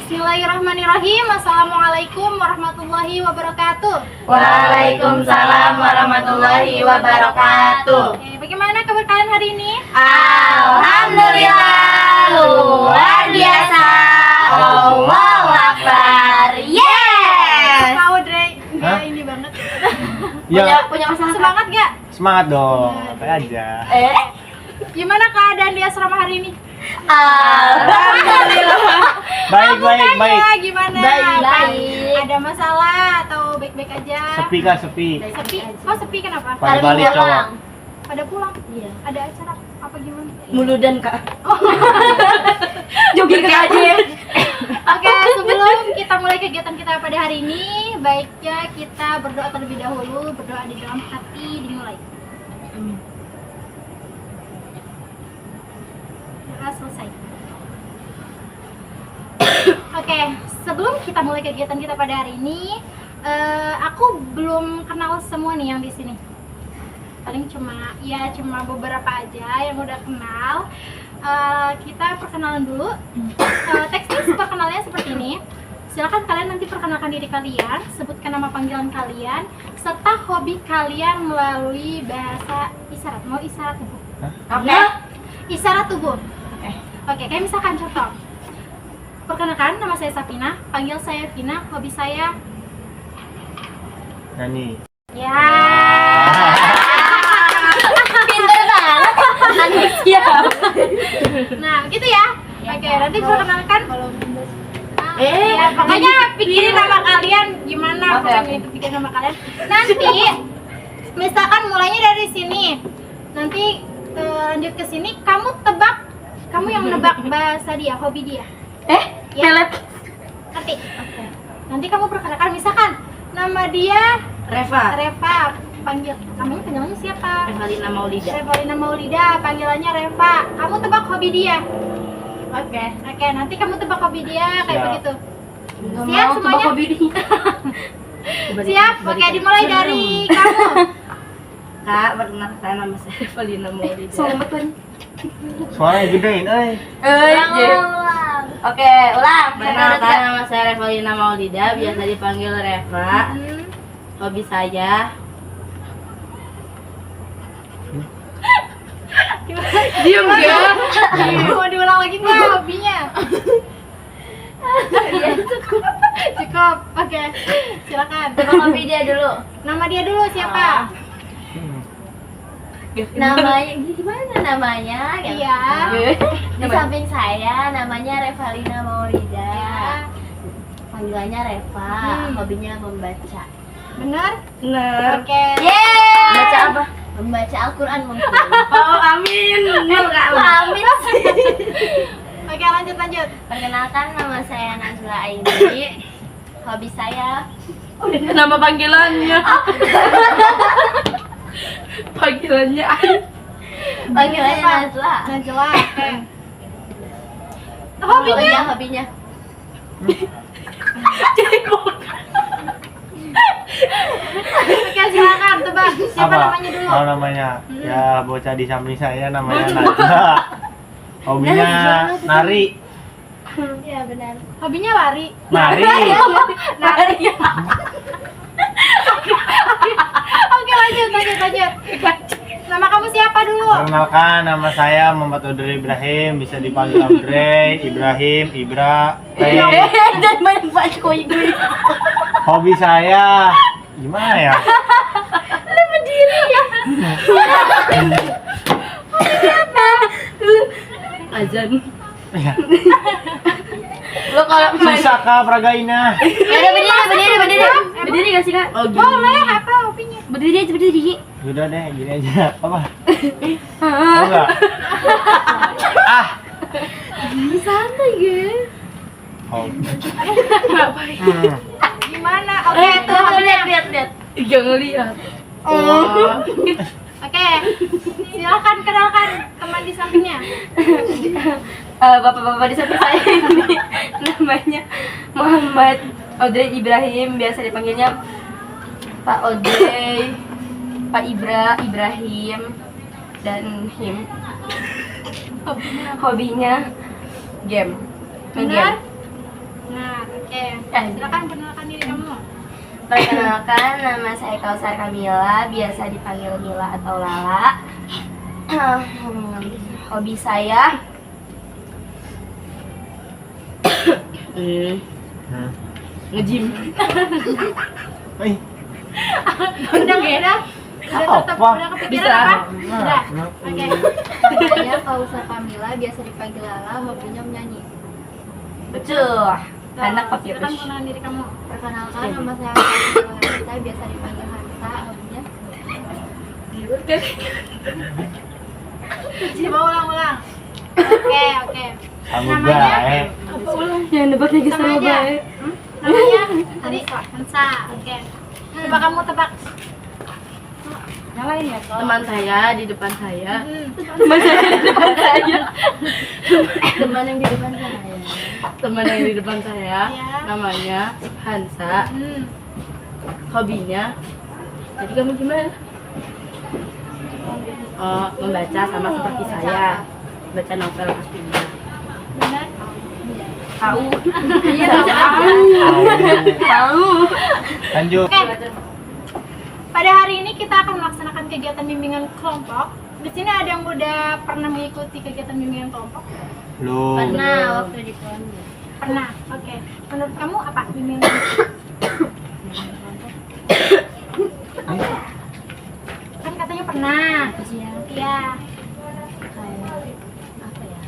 Bismillahirrahmanirrahim. Assalamualaikum warahmatullahi wabarakatuh. Waalaikumsalam warahmatullahi wabarakatuh. Bagaimana kabar kalian hari ini? Alhamdulillah, luar biasa. Allahu Akbar. Yes. Tahu Dre, Hah? ini banget. Punya masalah Semangat gak? Semangat dong, kayak aja. Gimana keadaan di asrama hari ini? Alhamdulillah. Baik. Gimana? Baik. Ada masalah atau baik-baik aja? Sepi kah sepi? Sepi? Kok sepi kenapa? Pada balik cowok. Pada pulang? Iya. Ada acara apa gimana? Muludan Kak. Jogging aja. Oke, sebelum kita mulai kegiatan kita pada hari ini, baiknya kita berdoa terlebih dahulu. Berdoa di dalam hati dimulai. Doa selesai. Oke, sebelum kita mulai kegiatan kita pada hari ini, aku belum kenal semua nih yang di sini. Paling cuma beberapa aja yang udah kenal. Kita perkenalan dulu. Teksnya perkenalannya seperti ini. Silakan kalian nanti perkenalkan diri kalian, sebutkan nama panggilan kalian, serta hobi kalian melalui bahasa isyarat. Mau isyarat tubuh? Oke. Isyarat tubuh. Oke, kayak misalkan contoh. Perkenalkan, nama saya Sapina, panggil saya Vina, hobi saya Nyanyi. ya. Pintar banget. Siap. Nah, gitu ya. Oke, nanti perkenalkan. Ya, pokoknya jadi- pikirin nama kalian gimana, Oke, pokoknya itu pikirin nama kalian. Nanti misalkan mulainya dari sini. Nanti lanjut ke sini, kamu yang nebak bahasa dia, hobi dia. Ya. Pelet. Nanti. Nanti kamu perkenalkan, misalkan nama dia Reva. Reva, panggilannya siapa? Revalina Maulida. Revalina Maulida, panggilannya Reva. Kamu tebak hobi dia. Oke, nanti kamu tebak hobi dia kayak Siap. begitu. Nggak Siap mau semuanya? tebak hobi dia. Siap. Oke, dimulai dari kamu. Kak, perkenalkan nama saya Revalina Maulida. Suaranya gedein, Oke, ulang. Perkenalkan nama saya Revalina Maulida, biasa dipanggil Reva. Hobi saya diam ya. Mau diulang lagi nggak hobinya? Cukup. Oke, silakan. Tebak hobi dia dulu. Nama dia dulu siapa? Namanya gimana namanya? Iya. Di samping saya namanya Revalina Maulida. Ya. Panggilannya Reva, hobinya membaca. Benar? Benar. Oke. Yeay! Baca apa? Membaca Al-Quran mungkin. Oh, amin. Amin. Oke, lanjut. Perkenalkan, nama saya Najla Aini. Hobi saya nama panggilannya. Panggilannya Najla. Najwa. Oke. Hobinya. Oke, silakan tebak. Siapa Apa? namanya dulu? Oh, namanya. Ya, bocah di samping saya namanya Najla. Hobinya nari. Iya benar. Hobinya lari. Nari. Nari. Oke, lanjut. Nama kamu siapa dulu? Perkenalkan, nama saya Muhammad Audrey Ibrahim, bisa dipanggil Audrey, Ibrahim, Ibra. Dan banyak banget gue. Hobi saya gimana ya? Lu berdiri ya. Azan. Ya. Lo kalau main Susah kah Pragaina? ada berdiri gak sih Kak? Oh Boleh, apa hobinya? Berdiri aja berdiri. Udah deh, gini aja. Apa? Oh enggak? Ah. Santai guys. Hobi. Gimana? Oke, tuh hobinya. lihat. Jangan lihat. Oh. Oke, silakan kenalkan teman di sampingnya. Bapak-bapak di samping saya ini namanya Muhammad Audrey Ibrahim, biasa dipanggilnya Pak Audrey, Pak Ibrahim, dan him. Hobinya game. Benar? Nah, Silakan perkenalkan diri kamu. Perkenalkan, nama saya Kausar Kamila, biasa dipanggil Mila atau Lala. Hobi saya nge-gym. Udah kepikiran Bisa. apa? Udah. Oke. Saya Kausa Kamila, biasa dipanggil Lala, hobinya menyanyi. Betul. Anak pakai Silakan brush. perkenalkan diri kamu. Perkenalkan, nama saya Hansa, biasa dipanggil Hansa, hobinya Coba ulang-ulang. Oke. Sanggup Namanya? baik. Yang nebak lagi Sama aja. Namanya tadi Hansa. Oke. Coba kamu tebak. nyalain ya kok. Teman saya di depan saya. Teman saya di depan saya. Teman yang di depan saya. Teman yang di depan saya Iya. namanya Hansa. Hobinya. Jadi kamu gimana? Oh, membaca sama seperti saya. Baca novel pastinya. Benar? Tahu. Iya, Tahu. Lanjut. Oke. Pada hari ini kita akan melaksanakan kegiatan bimbingan kelompok. Di sini ada yang udah pernah mengikuti kegiatan bimbingan kelompok? Lu. Pernah waktu di pondok. Pernah. Oke. Menurut kamu apa bimbingan kelompok? Kan katanya pernah. Iya. Iya. Kayak apa ya?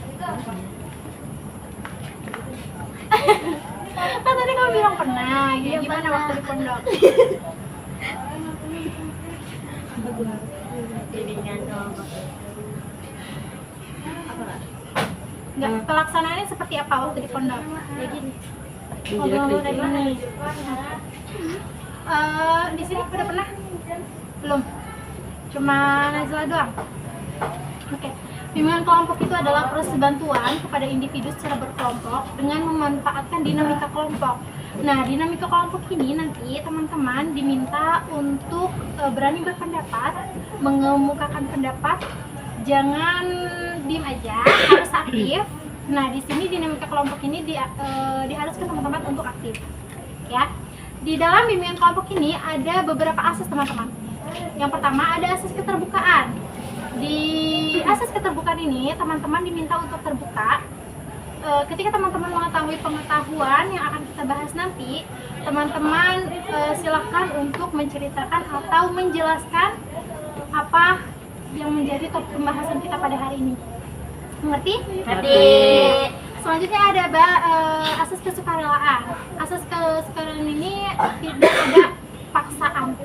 Kan tadi kamu bilang pernah. Iya, gimana waktu di pondok? Bimbingan kelompok. Enggak, pelaksanaannya seperti apa waktu di pondok? Kayak gini. Ngobrol dari mana? Di sini udah pernah? Belum. Cuma Nazila doang. Oke. Bimbingan kelompok itu adalah proses bantuan kepada individu secara berkelompok dengan memanfaatkan dinamika kelompok. Nah, dinamika kelompok ini nanti teman-teman diminta untuk berani berpendapat, mengemukakan pendapat, jangan diem aja, harus aktif. Nah, di sini dinamika kelompok ini diharuskan teman-teman untuk aktif. Ya. Di dalam bimbingan kelompok ini ada beberapa asas teman-teman. Yang pertama ada asas keterbukaan. Di asas keterbukaan ini teman-teman diminta untuk terbuka. Ketika teman-teman mengetahui pengetahuan yang akan kita bahas nanti, teman-teman silahkan untuk menceritakan atau menjelaskan apa yang menjadi topik pembahasan kita pada hari ini. Mengerti? Ngerti. Selanjutnya ada asas kesukarelaan. Asas kesukarelaan ini tidak ada paksaan.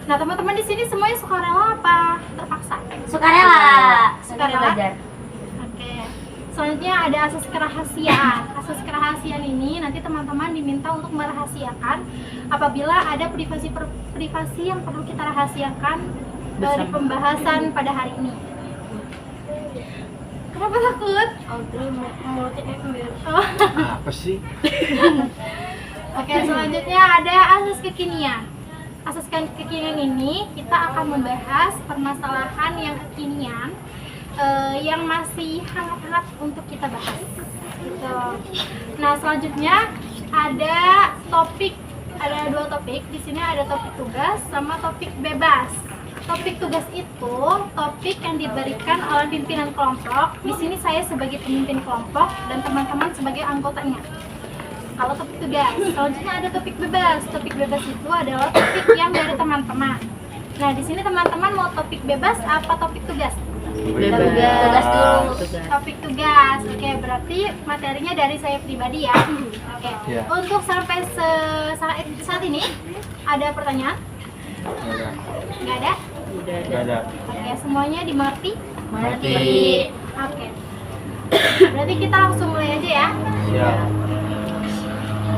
Nah, teman-teman di sini semuanya sukarela apa terpaksa? Sukarela. Sukarela. Belajar. Oke. Selanjutnya ada asas kerahasiaan. Asas kerahasiaan ini nanti teman-teman diminta untuk merahasiakan apabila ada privasi yang perlu kita rahasiakan di pembahasan pada hari ini. Kenapa takut? Mulutnya kayak Oh. Apa sih? Oke, selanjutnya ada asas kekinian. Asas kekinian ini kita akan membahas permasalahan yang kekinian yang masih hangat-hangat untuk kita bahas. Gitu. Nah, selanjutnya ada dua topik. Di sini ada topik tugas sama topik bebas. Topik tugas itu topik yang diberikan oleh pimpinan kelompok. Di sini saya sebagai pemimpin kelompok dan teman-teman sebagai anggotanya. Kalau topik tugas, selanjutnya ada topik bebas. Topik bebas itu adalah topik yang dari teman-teman. Nah, di sini teman-teman mau topik bebas apa topik tugas? Tugas dulu. Topik tugas. Oke, berarti materinya dari saya pribadi ya. Oke. Iya. Untuk sampai saat ini ada pertanyaan? Nggak ada? Gak ada. Oke, semuanya dimengerti? Mengerti. Oke. Berarti kita langsung mulai aja ya. Iya.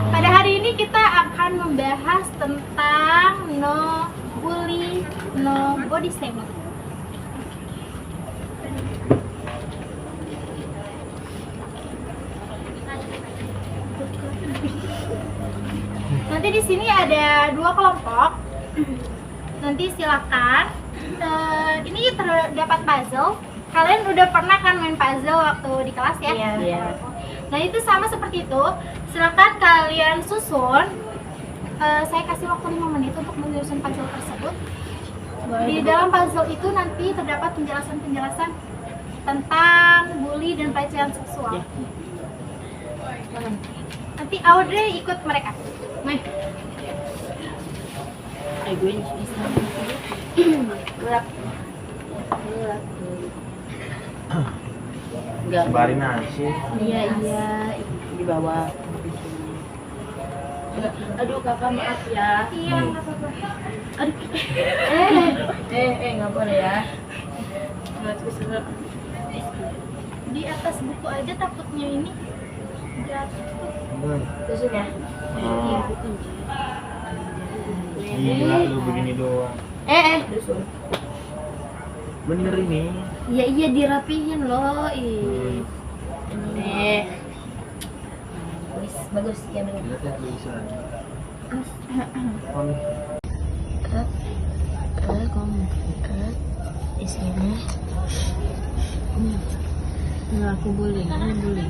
Pada hari ini kita akan membahas tentang no bully, no body shaming. Nanti di sini ada dua kelompok. Nanti silakan. Ini terdapat puzzle. Kalian udah pernah kan main puzzle waktu di kelas ya? Iya. Nah itu sama seperti itu. Silakan kalian susun. Saya kasih waktu 5 menit untuk menyusun puzzle tersebut. Di dalam puzzle itu nanti terdapat penjelasan-penjelasan tentang bully dan pelecehan seksual. Nanti Audrey ikut mereka. Main. Gue ini bisa. Gelap. Enggak. Sebarin aja. Iya di bawah. Aduh kakak maaf ya. Iya, nggak apa-apa. Aduh. Nggak boleh ya. Nggak bisa. Di atas buku aja takutnya ini jatuh. Susun ya. Oh, gila lu begini doang. Susun. Bener ini. Iya dirapihin loh. Ih. Nih. Bagus ya benar. Lihat ya tulisan. Oh, nih. Kamu di sini. Nggak aku boleh, ini boleh.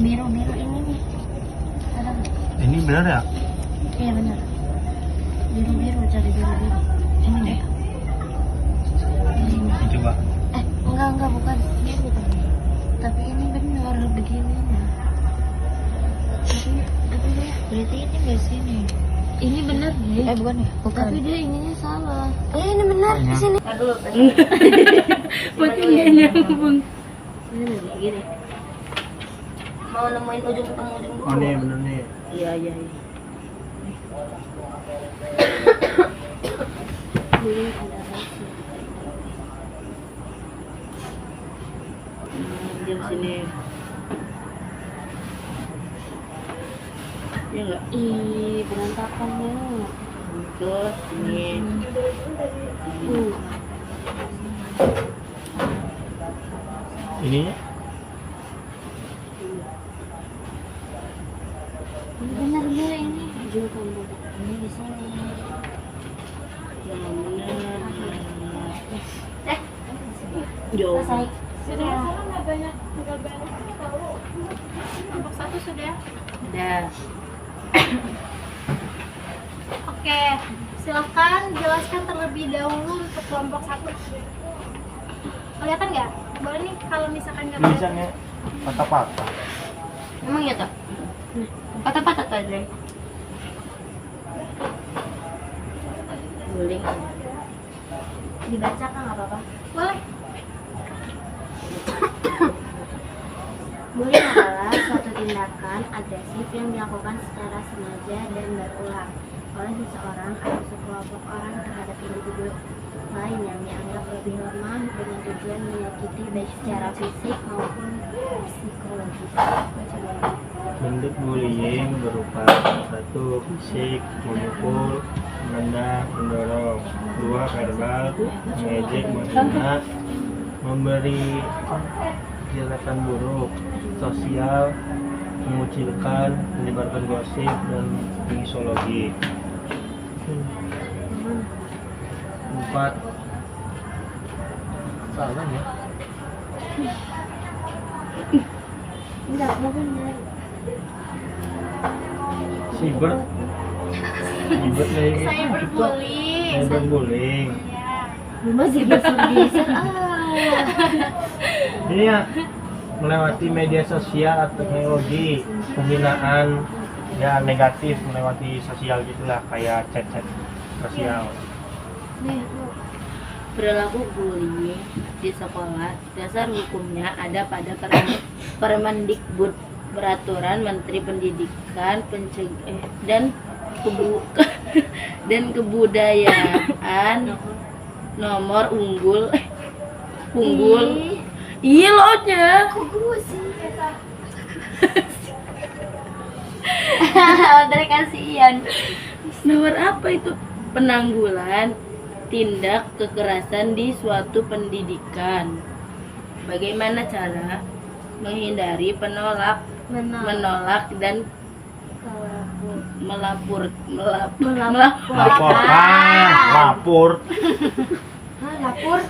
Biru ini nih. Ada nggak? Ini bener ya? Iya benar. Biru cari biru. Ini deh. Ini. Coba. Enggak bukan. Ini bukan. Tapi ini benar begini. Tapi dia berarti ini nggak sini. Ini benar deh. Bukan ya? Bukan. Tapi dia ininya salah. Ini benar di sini. Ntar dulu. Makin nggak nyambung. Ini gini. Mau nemuin ujung ketemu ujung dulu. Oh nih bener nih. Iya. Di sini. Iya nggak? Ih, berantakan ya. Terus ini. Ininya? Benar ini. Ujung tombol. Ini di sini. Yang benar. Jauh. Sudah, sekarang nggak banyak tahu. Kelompok 1 sudah. Udah. Oke, silakan jelaskan terlebih dahulu untuk kelompok 1. Kelihatan nggak? Boleh nih kalau misalkan nggak Tulisannya patah-patah. Emang ya toh? Patah-patah tuh Dre. Guling. Dibaca kan nggak apa-apa. boleh. Bullying adalah suatu tindakan agresif yang dilakukan secara sengaja dan berulang oleh seseorang atau sekelompok orang terhadap individu lain yang dianggap lebih lemah dengan tujuan menyakiti baik secara fisik maupun psikologis. Bentuk bullying berupa 1. Fisik, memukul, menendang, mendorong. 2. Verbal, mengejek, menghina, memberi jelekan buruk. Sosial, mengucilkan, menyebarkan gosip, dan misologi. 4. Salah ya? Enggak, mungkin Cyber lagi. Cyberbullying. Cyberbullying. Ya. masih bisa. Ini ya melewati media sosial atau teknologi, penghinaan ya negatif melewati sosial gitulah, kayak chat-chat sosial. Perilaku bullying di sekolah, dasar hukumnya ada pada Permendikbud, Peraturan Menteri Pendidikan dan Kebudayaan nomor unggul iya lo nya Dari kasihan. nomor apa itu, penanggulan tindak kekerasan di suatu pendidikan. Bagaimana cara menghindari menolak dan Lapor. lapor.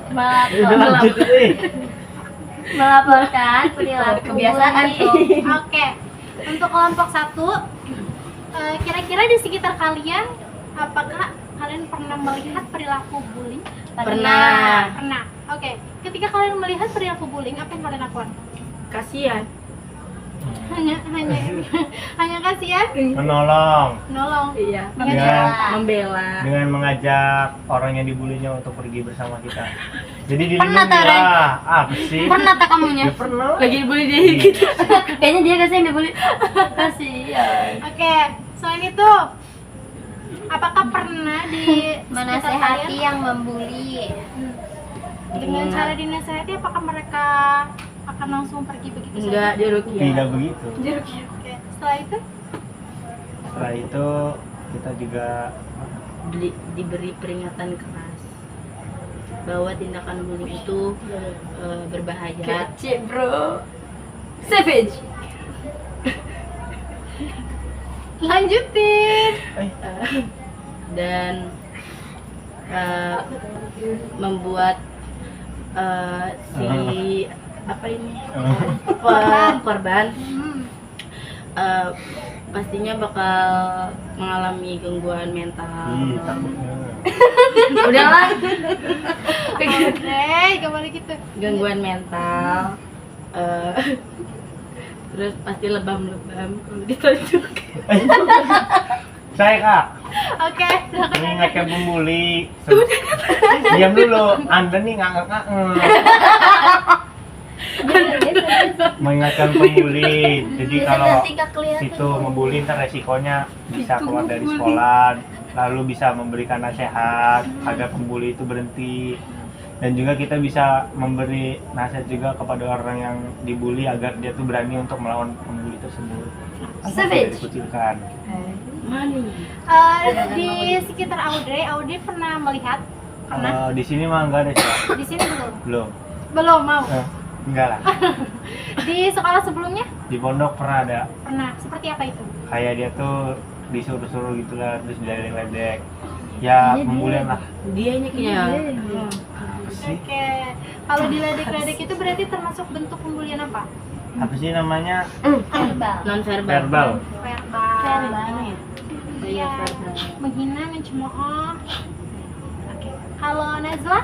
Lanjut Melaporkan perilaku Kebiasaan bullying. Oke, untuk kelompok 1, kira-kira di sekitar kalian, apakah kalian pernah melihat perilaku bullying? Pernah. Pernah. Oke, ketika kalian melihat perilaku bullying, apa yang kalian lakukan? Kasihan. Hanya kasihan, menolong nolong. Iya. Membela. dengan mengajak orang yang dibulinya untuk pergi bersama kita. Jadi Pernah, dilindungi Tara? lah. Apa sih? Pernah tak kamunya? Ya pernah. Lagi dibully dia gitu. Kayaknya dia kasih yang dibully. Kasihan. Oke, selain itu, apakah pernah di sekitar Menasehati kalian, yang membuli. dengan cara dinasehati, apakah mereka akan langsung pergi begitu Enggak, saja? dia rukia. Tidak begitu. Oke, setelah itu, Setelah itu kita juga Diberi peringatan keras bahwa tindakan bullying itu berbahaya. Kece bro. Savage. lanjutin. Dan membuat si apa ini korban pastinya bakal mengalami gangguan mental. takutnya. Udahlah, Gak boleh gitu. gangguan mental. Terus pasti lebam-lebam kalau ditunjuk. Saya Kak, Oke, silakan. mengingatkan pembuli. Diam dulu, Anda nih ngangak-ngangak. Mengingatkan pembuli. Jadi kalau situ membuli ntar resikonya bisa keluar dari sekolah, lalu bisa memberikan nasihat agar pembuli itu berhenti. Dan juga kita bisa memberi nasihat juga kepada orang yang dibully agar dia tuh berani untuk melawan pembuli tersebut. Savage. Dikucilkan. Mana? Di sekitar Audrey pernah melihat? Pernah? Di sini mah enggak ada sih. Di sini belum? Belum. Belum mau. Enggak lah. Di sekolah sebelumnya Di pondok pernah ada. pernah. Seperti apa itu? Kayak dia tuh disuruh-suruh gitu lah, terus diledek-ledek. Ya, pembulian lah. Dianya kayaknya. Apa sih? Oke. Kalau diledek-ledek itu berarti termasuk bentuk pembulian apa? Apa sih namanya? Verbal. Non verbal. Verbal. Verbal. Iya, Iya. verbal. Menghina, mencemooh. Oke. Kalau Najla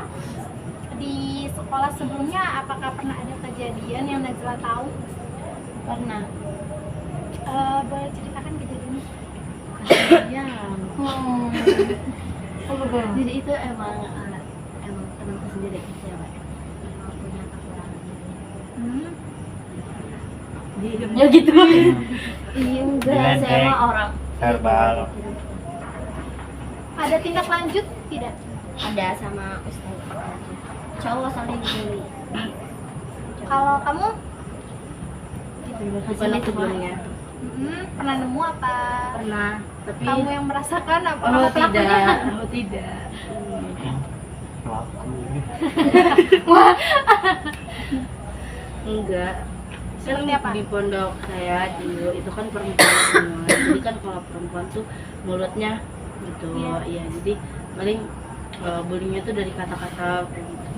di sekolah sebelumnya apakah pernah ada kejadian yang Najla tahu? Pernah. Boleh ceritakan kejadiannya? Iya. Jadi itu emang temanku sendiri cewek. Emang punya kekurangan. Ya gitu. Iya enggak, Diledek. saya mah orang Verbal. Ada tindak lanjut tidak? ada sama ustaz cowok sampai dibully. Kalau kamu Bukan aku sebelumnya. pernah nemu apa? Pernah, tapi Kamu yang merasakan apa? oh pelakunya? tidak, oh tidak. Pelaku. Enggak. Kan Seperti apa? di pondok saya dulu itu kan perempuan semua. Jadi kan kalau perempuan tuh mulutnya gitu. Iya. Iya, jadi paling bullyingnya tuh dari kata-kata kayak gitu.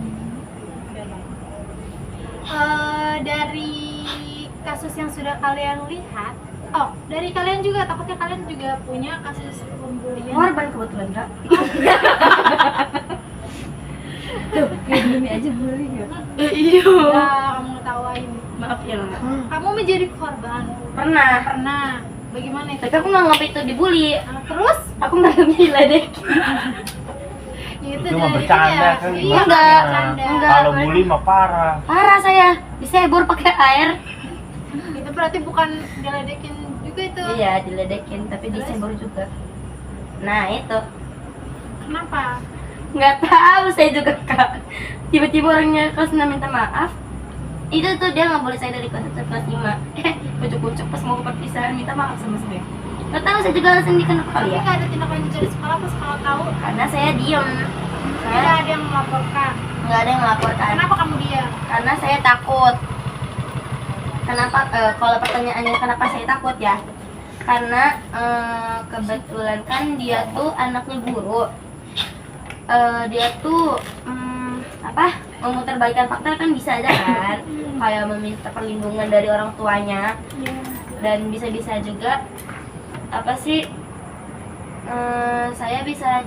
Dari kasus yang sudah kalian lihat, dari kalian juga, takutnya kalian juga punya kasus pembulian. Korban kebetulan Kak. Tuh, kayak gini aja bully ya. Iya. Ya, kamu ngetawain. Maaf ya. Kamu menjadi korban. Pernah. Pernah. Bagaimana itu? Tapi aku nganggap itu dibully. Terus? Aku nganggapnya diledekin. Ya, Itu mah dari bercanda ya. kan. Iya, Enggak. bercanda. Enggak. Kalau bully mah parah. Parah saya. Disebur pakai air. Itu berarti bukan diledekin juga itu. Iya, diledekin tapi disebur juga. Nah, itu. Kenapa? Nggak tahu saya juga Kak. Tiba-tiba orangnya kelas 6 minta maaf. Itu tuh dia nggak boleh saya dari kelas 1 ke kelas 5. Kucuk-kucuk pas mau ke perpisahan minta maaf sama saya. Nggak tahu saya juga alasan di kenapa Tapi ya. nggak ada tindak lanjut dari sekolah, pas sekolah tahu Karena saya diem. tidak ada yang melaporkan. Nggak ada yang melaporkan. Kenapa kamu diam? Karena saya takut. Kenapa? Kalau pertanyaannya kenapa saya takut ya? Karena kebetulan kan dia tuh anaknya guru. dia tuh memutarbalikkan fakta kan bisa aja kan, kayak meminta perlindungan dari orang tuanya, dan bisa-bisa juga saya bisa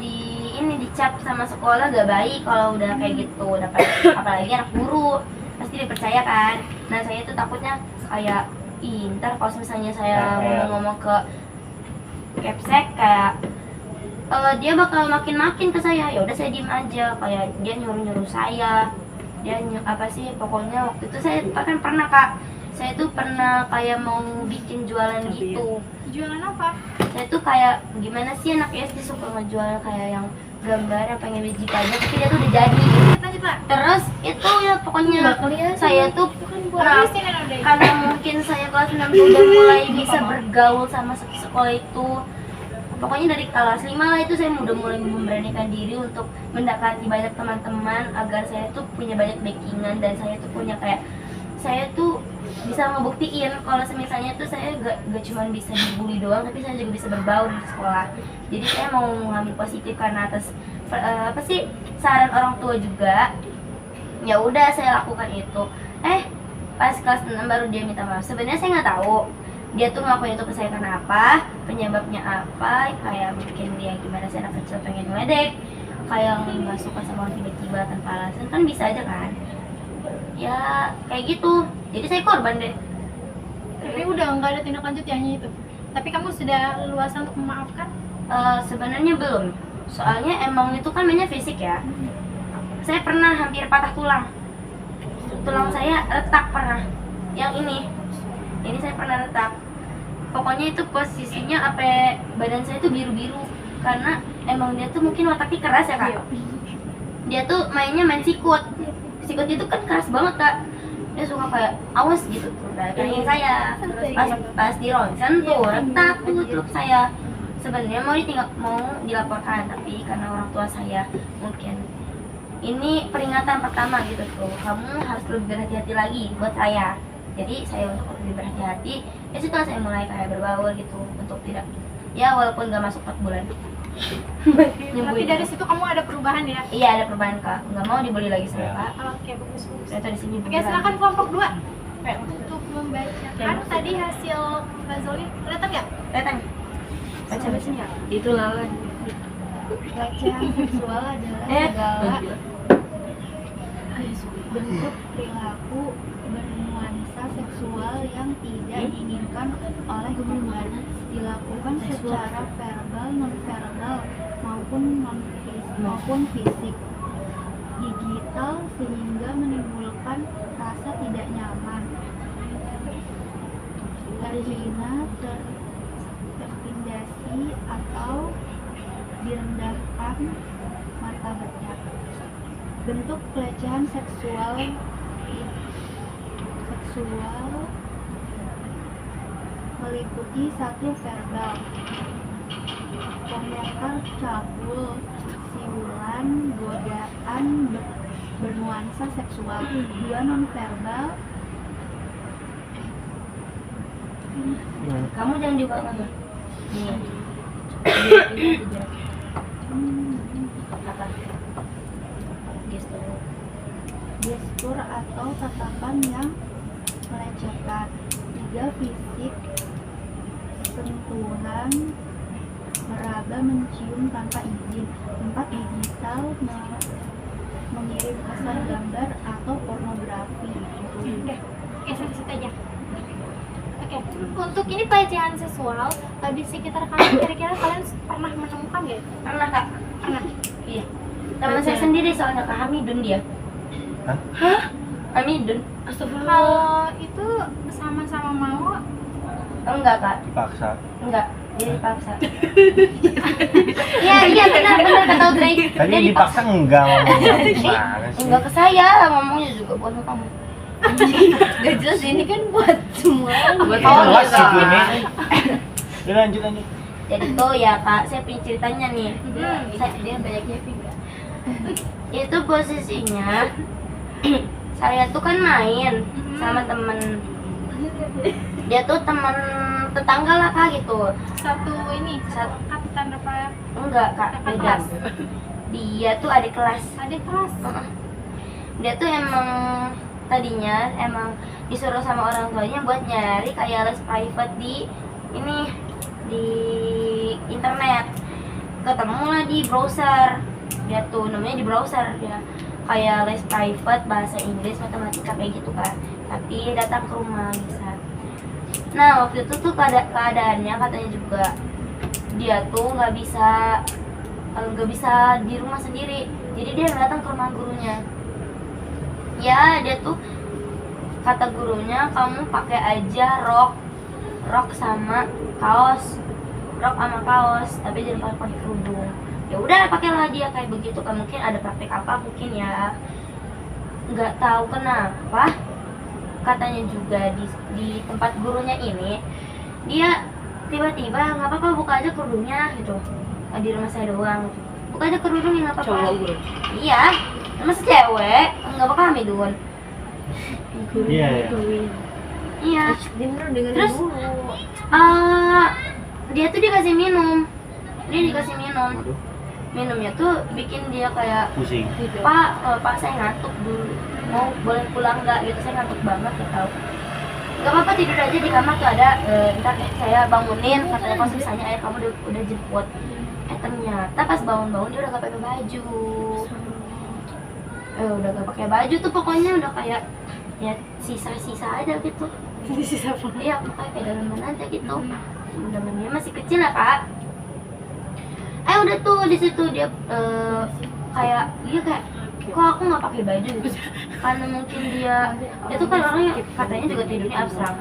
dicap sama sekolah gak baik kalau udah kayak gitu, apalagi anak guru pasti dipercaya kan. Nah saya tuh takutnya kayak ntar kalau misalnya saya ngomong ke Kepsek kayak dia bakal makin ke saya, ya udah saya diem aja, kayak dia nyuruh saya, pokoknya waktu itu saya kan pernah Kak, saya tuh pernah kayak mau bikin jualan gitu. Jualan apa? Saya tuh kayak gimana sih anak SD suka ngejual kayak yang gambar yang pengen biji aja, tapi dia tuh udah jadi. Lanjut Pak. Terus itu ya pokoknya saya tuh karena mungkin saya kelas 6 tuh udah mulai bisa bergaul sama sekolah itu. Pokoknya dari kelas 5 lah itu saya udah mulai memberanikan diri untuk mendekati banyak teman-teman agar saya tuh punya banyak backingan, dan saya tuh punya kayak saya tuh bisa ngebuktiin kalau misalnya tuh saya gak cuma bisa dibully doang, tapi saya juga bisa berbaur di sekolah. Jadi saya mau mengambil positif karena atas saran orang tua juga. Ya udah saya lakukan itu. Pas kelas 6 baru dia minta maaf. Sebenarnya saya nggak tahu dia tuh ngelakuin itu ke saya karena apa, penyebabnya apa, kayak mungkin dia gimana sih anak kecil pengen ngeledek, kayak nggak suka sama orang tiba-tiba tanpa alasan, kan bisa aja kan. Ya kayak gitu, jadi saya korban deh. Tapi udah nggak ada tindak lanjut yang itu. Tapi kamu sudah leluasa untuk memaafkan? Sebenarnya belum, soalnya emang itu kan mainnya fisik ya. Saya pernah hampir patah tulang saya retak pernah. Yang ini saya pernah retak. Pokoknya itu posisinya badan saya tuh biru-biru karena emang dia tuh mungkin otaknya keras ya Kak. Dia tuh main sikut itu kan keras banget Kak. Dia suka kayak awas gitu kayak saya. Pas di ronsen tuh retak tuh teluk saya. Sebenarnya mau dilaporkan, tapi karena orang tua saya mungkin ini peringatan pertama gitu tuh, kamu harus lebih berhati-hati lagi buat saya. Jadi saya untuk lebih berhati-hati, ya setelah saya mulai kayak berbaur gitu untuk tidak, ya walaupun gak masuk 4 bulan. Tapi dari situ kamu ada perubahan ya? Iya ada perubahan Kak, nggak mau dibully lagi sama Kak. Oke, bagus. Saya tuh di sini. Oke, silakan kelompok 2 untuk membacakan tadi hasil Bazoli. Kelihatan nggak? Kelihatan. Baca. Itu lawan. Pelecehan seksual adalah segala bentuk perilaku bernuansa seksual yang tidak diinginkan oleh hubungan, dilakukan secara verbal, nonverbal maupun fisik, digital sehingga menimbulkan rasa tidak nyaman, terhina, terintimidasi atau direndahkan martabatnya. Bentuk pelecehan seksual meliputi 1. Verbal, komentar cabul, siulan, godaan bernuansa seksual. 2. Nonverbal, Kamu jangan dibuka lagi. Nih. Apa? gestur atau tatapan yang melecehkan. 3. Fisik, sentuhan, meraba, mencium tanpa izin. 4. Digital, mengirim pesan gambar atau pornografi. Oke, sampai situ aja. Oke, untuk ini pelecehan seksual di sekitar kalian, kira-kira kalian pernah menemukan nggak? Pernah Kak? Pernah. Iya. Teman saya sendiri soalnya Kak Hamidun dia. Hah? Hamidun. Kalau itu sama-sama mau, Enggak Kak. Dipaksa. Enggak. Dia dipaksa. Iya benar kata Audrey. Tadi Dia dipaksa enggak ngomongnya gimana sih? Enggak ke saya, ngomongnya juga buat kamu. Gak jelas ini kan buat semua. Buat Jelas sih ini. Udah lanjut. Jadi tuh ya Kak, saya punya ceritanya nih. Dia banyaknya juga. Itu posisinya saya tuh kan main sama temen. Dia tuh teman tetangga lah Kak gitu. satu ini, satu kapten apa? Enggak Kak, beda. dia tuh adik kelas. Adik kelas. Dia tuh emang tadinya emang disuruh sama orang tuanya buat nyari kayak les private di ini, di internet. Ketemu lah di browser, dia tuh namanya di browser, dia kayak les private bahasa Inggris, matematika kayak gitu kan, tapi datang ke rumah bisa. Nah waktu itu tuh keadaannya katanya juga dia tuh nggak bisa di rumah sendiri, jadi dia datang ke rumah gurunya. Ya dia tuh kata gurunya, kamu pakai aja rok sama kaos, tapi jangan pakai kerudung. Ya udah pakailah dia kayak begitu kan, mungkin ada praktek apa mungkin ya, nggak tahu kenapa. Katanya juga di tempat gurunya ini dia tiba-tiba nggak apa-apa buka aja kerudungnya gitu. Di rumah saya doang gitu. Buka aja kerudungnya nggak apa-apa. Cowok. Iya, masih cewek nggak bakal hamidun. Iya. Iya. Dengerin Terus dulu. dia tuh dikasih minum. Waduh, Minumnya tuh bikin dia kayak, pusing. Pak saya ngantuk dulu, mau boleh pulang nggak gitu, saya ngantuk banget ya tahu. Gak apa-apa, tidur aja di kamar tuh ada, ntar saya bangunin, katanya kalau misalnya ayah kamu udah jemput. Ternyata pas bangun-bangun dia udah gak pakai baju. Udah gak pakai baju tuh pokoknya udah kayak ya sisa-sisa aja gitu. Sisa apa? Iya, pokoknya kayak dalaman aja gitu. Dalamannya masih kecil ya kak. Udah tuh di situ dia kayak kok aku nggak pakai baju gitu. Karena mungkin dia tuh kan orangnya katanya juga tidurnya abstrak,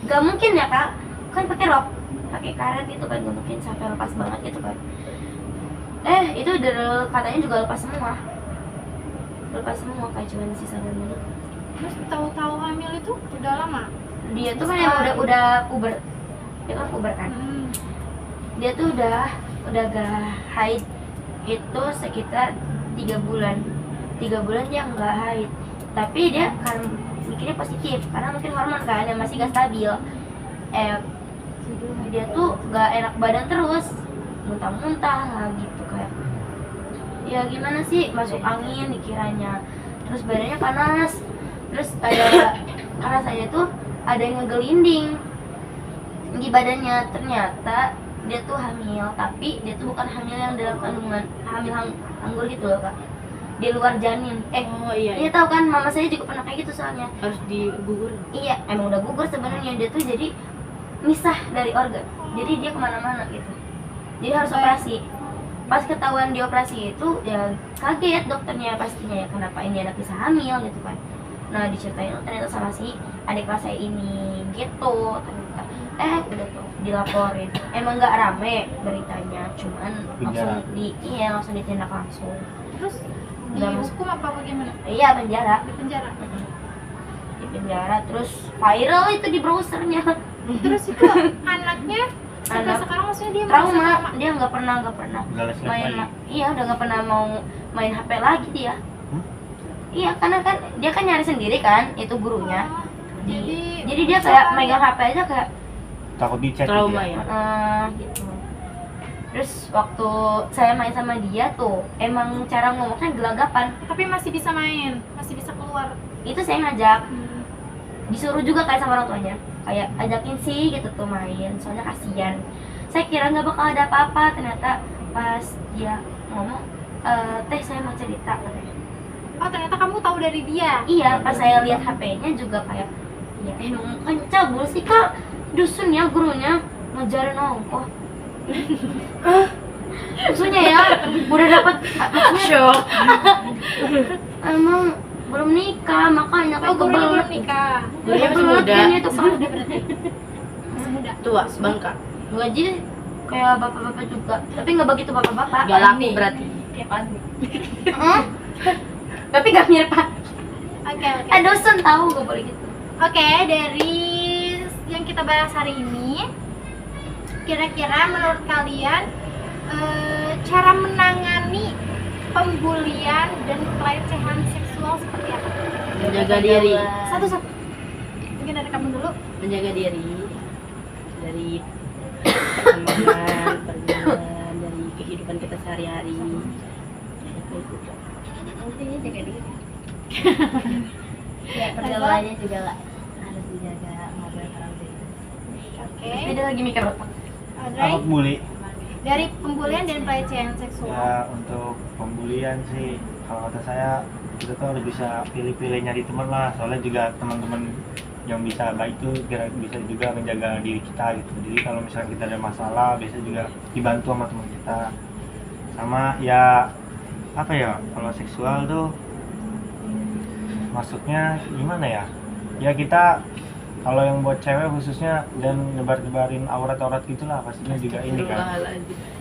nggak mungkin ya kak, kan pakai rok, pakai karet itu kan, nggak mungkin sampai lepas banget gitu kan. Itu katanya juga lepas semua kayak cuma sisa dalaman. Terus tahu-tahu hamil itu udah lama? Dia tuh kan yang udah puber, dia kan puber kan. Dia tuh udah gak haid itu sekitar 3 bulan dia nggak haid, tapi dia kan mikirnya positif karena mungkin hormon kan yang masih gak stabil. Dia tuh gak enak badan terus, muntah-muntah lah gitu, kayak ya gimana sih, masuk angin dikiranya, terus badannya panas, terus ada rasanya tuh ada yang ngegelinding di badannya. Ternyata dia tuh hamil, tapi dia tuh bukan hamil yang dalam kandungan, hamil anggur gitu loh kak, di luar janin. Iya tahu kan, mama saya juga pernah kayak gitu soalnya. Harus digugur. Iya, emang udah gugur sebenarnya. Dia tuh jadi misah dari organ, jadi dia kemana-mana gitu, jadi harus operasi. Pas ketahuan di operasi itu ya kaget dokternya pastinya, ya kenapa ini anak bisa hamil gitu kan. Nah diceritain ternyata sama si adik kelas saya ini gitu ternyata. Udah tuh dilaporin, emang nggak rame beritanya, cuman langsung ditindak langsung. Terus Nggak dihukum apa bagaimana? Iya, penjara. Di penjara. Di penjara, terus viral itu di browsernya. Terus itu anaknya sampai sekarang maksudnya dia merasa Trauma, dia nggak pernah Nggak les-les main. lagi. Iya, udah nggak pernah mau main HP lagi dia. Iya, karena kan dia kan nyari sendiri kan, itu gurunya. Jadi dia kayak megang HP aja kayak Takut dicek. Trauma gitu ya. gitu. Terus waktu saya main sama dia tuh emang cara ngomongnya gelagapan. tapi masih bisa main, masih bisa keluar. Itu saya ngajak, disuruh juga kayak sama orang tuanya, kayak ajakin sih gitu tuh main, soalnya kasihan. Saya kira nggak bakal ada apa-apa, ternyata pas dia ngomong, teh saya mau cerita katanya. Oh ternyata kamu tahu dari dia. Iya, pas saya lihat HP-nya juga kayak, ya emang kan cabul sih kak, dusun ya gurunya ngajarin ongkoh. Maksudnya ya, udah dapat Shock. emang belum nikah, makanya kayak Gurunya kebelet. belum nikah. Gurunya masih Kebelet muda. kayaknya itu Pak. Masih muda. Tua, sebangka. Gaji kayak bapak-bapak juga, tapi nggak begitu bapak-bapak. Gak laku berarti. Kayak Andi. Heeh. Tapi nggak mirip Pak. Oke. Dosen tahu nggak boleh gitu. Oke, dari yang kita bahas hari ini, kira-kira menurut kalian cara menangani pembulian dan pelecehan seksual seperti apa? Menjaga diri. Satu-satu. Mungkin dari kamu dulu. Menjaga diri dari pertemanan, pergaulan, dari kehidupan kita sehari-hari. Intinya jaga diri. Ya, pergaulannya juga lah harus dijaga, nggak boleh terlalu bebas. Oke. Beda lagi mikir otak. Audrey, Apa bully? dari pembulian dan pelecehan seksual. Ya untuk pembulian sih kalau kata saya kita tuh harus bisa pilih-pilih nyari teman lah, soalnya juga teman-teman yang bisa baik itu kira bisa juga menjaga diri kita gitu. Jadi kalau misalnya kita ada masalah biasa juga dibantu sama teman kita. Sama ya apa ya, kalau seksual tuh masuknya gimana ya, ya kita kalau yang buat cewek khususnya dan nyebar-nyebarin aurat-aurat gitulah pastinya juga ini kan.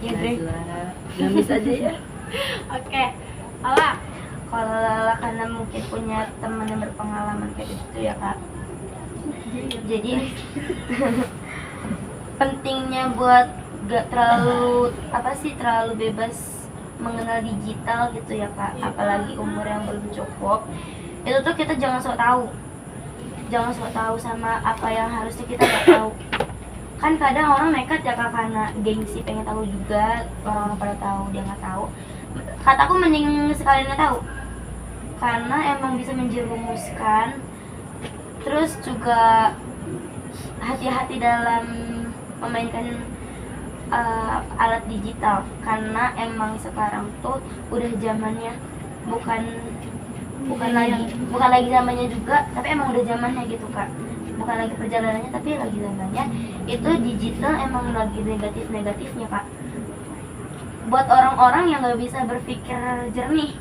Iya, Dre. Gamis aja ya. Oke. Lala, Kalau Lala karena mungkin punya teman yang berpengalaman kayak gitu ya kak. Jadi pentingnya buat gak terlalu terlalu bebas mengenal digital gitu ya kak. Apalagi umur yang belum cukup. Itu tuh kita jangan sok tahu sama apa yang harusnya kita gak tahu. Kan kadang orang nekat ya kak karena gengsi pengen tahu juga, orang-orang pada tahu dia nggak tahu. Kataku mending sekalian nggak tahu karena emang bisa menjerumuskan. Terus juga hati-hati dalam memainkan alat digital karena emang sekarang tuh udah zamannya bukan lagi zamannya juga, tapi emang udah zamannya gitu kak. Bukan lagi perjalanannya tapi lagi zamannya. Itu digital emang lagi negatifnya kak. Buat orang-orang yang nggak bisa berpikir jernih,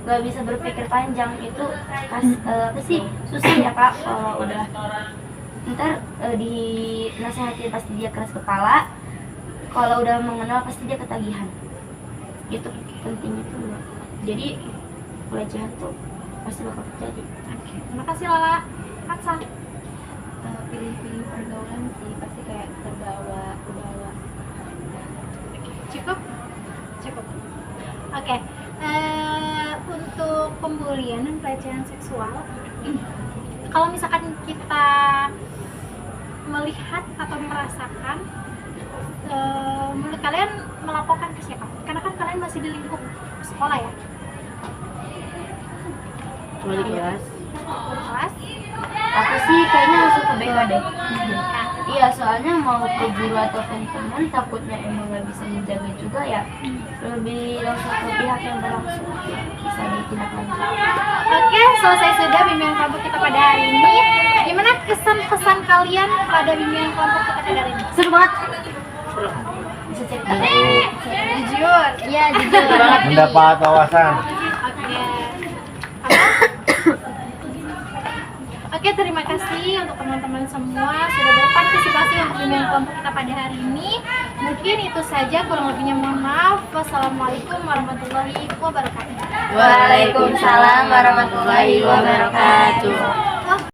nggak bisa berpikir panjang, itu susah ya kak. Kalau udah ntar dinasehati pasti dia keras kepala, kalau udah mengenal pasti dia ketagihan. Itu penting itu. Jadi pelecehan tuh pasti bakal terjadi. oke. Terima kasih Lala. Katsa. Pilih-pilih pergaulan sih, pasti kayak terbawa. Cukup? Cukup. Oke. Untuk pembulian dan pelecehan seksual, kalau misalkan kita melihat atau merasakan, menurut kalian melaporkan ke siapa? Karena kan kalian masih di lingkup sekolah ya. Wali kelas. Kelas. Aku sih kayaknya langsung ke BK deh. Iya, soalnya mau ke guru ataupun teman takutnya emang nggak bisa menjaga juga ya. Lebih langsung ke pihak yang berlangsung bisa ditindaklanjuti. Oke, selesai sudah bimbingan kelompok kita pada hari ini. Gimana kesan-pesan kalian pada bimbingan kelompok kita pada hari ini? Seru banget. Bisa cerita. Jujur. Iya, jujur. Mendapat wawasan. Oke. Oke, terima kasih untuk teman-teman semua sudah berpartisipasi untuk bimbingan kelompok kita pada hari ini. Mungkin itu saja, kurang lebihnya mohon maaf. Wassalamualaikum warahmatullahi wabarakatuh. Waalaikumsalam warahmatullahi wabarakatuh.